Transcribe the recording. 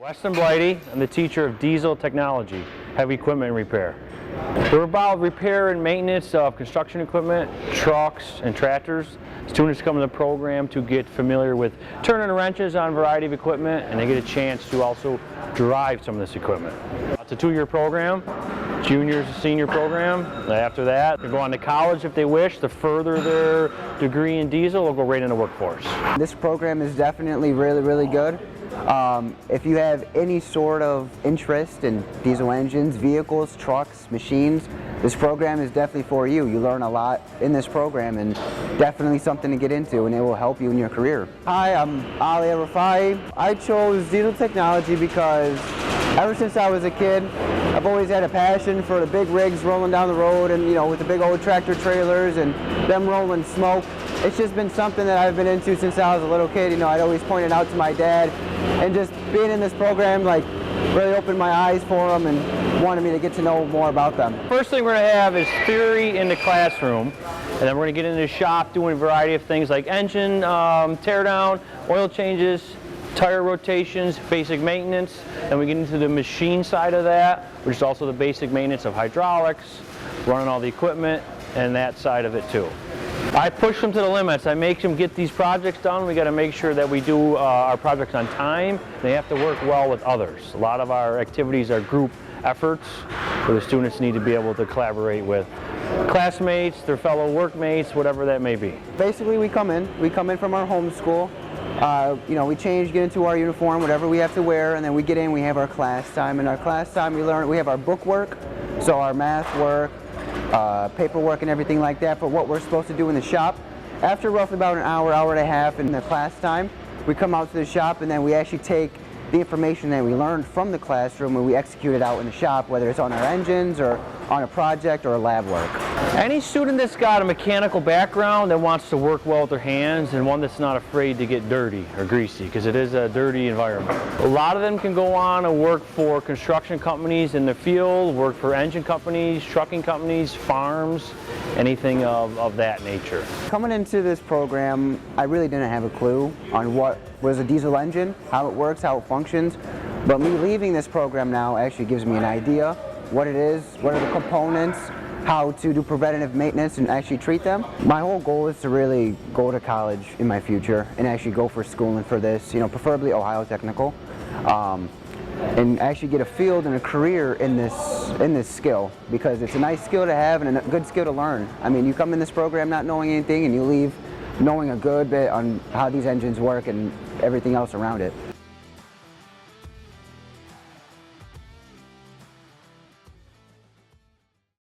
Weston Blighty, I'm the teacher of diesel technology, heavy equipment repair. We're about repair and maintenance of construction equipment, trucks, and tractors. Students come to the program to get familiar with turning wrenches on a variety of equipment, and they get a chance to also drive some of this equipment. It's a 2-year program, junior to senior program. After that, they go on to college if they wish to further their degree in diesel or go right into the workforce. This program is definitely really good. If you have any sort of interest in diesel engines, vehicles, trucks, machines, this program is definitely for you. You learn a lot in this program and definitely something to get into, and it will help you in your career. Hi, I'm Ali Rafai. I chose diesel technology because ever since I was a kid, I've always had a passion for the big rigs rolling down the road and, with the big old tractor trailers and them rolling smoke. It's just been something that I've been into since I was a little kid. I'd always point it out to my dad, and just being in this program really opened my eyes for them and wanted me to get to know more about them. First thing we're going to have is theory in the classroom, and then we're going to get into the shop doing a variety of things like engine tear down, oil changes, tire rotations, basic maintenance. Then we get into the machine side of that, which is also the basic maintenance of hydraulics, running all the equipment, and that side of it too. I push them to the limits. I make them get these projects done. We got to make sure that we do our projects on time. They have to work well with others. A lot of our activities are group efforts where the students need to be able to collaborate with classmates, their fellow workmates, whatever that may be. Basically, we come in from our home school. We change, get into our uniform, whatever we have to wear, and then we get in, we have our class time. In our class time, we have our book work, so our math work, paperwork and everything like that for what we're supposed to do in the shop. After roughly about an hour and a half in the class time, we come out to the shop and then we actually take the information that we learned from the classroom and we execute it out in the shop, whether it's on our engines or on a project or a lab work. Any student that's got a mechanical background that wants to work well with their hands, and one that's not afraid to get dirty or greasy, because it is a dirty environment. A lot of them can go on and work for construction companies in the field, work for engine companies, trucking companies, farms, anything of that nature. Coming into this program, I really didn't have a clue on what was a diesel engine, how it works, how it functions, but me leaving this program now actually gives me an idea what it is, what are the components, how to do preventative maintenance and actually treat them. My whole goal is to really go to college in my future and actually go for schooling for this, preferably Ohio Technical, and actually get a field and a career in this skill, because it's a nice skill to have and a good skill to learn. I mean, you come in this program not knowing anything and you leave knowing a good bit on how these engines work and everything else around it.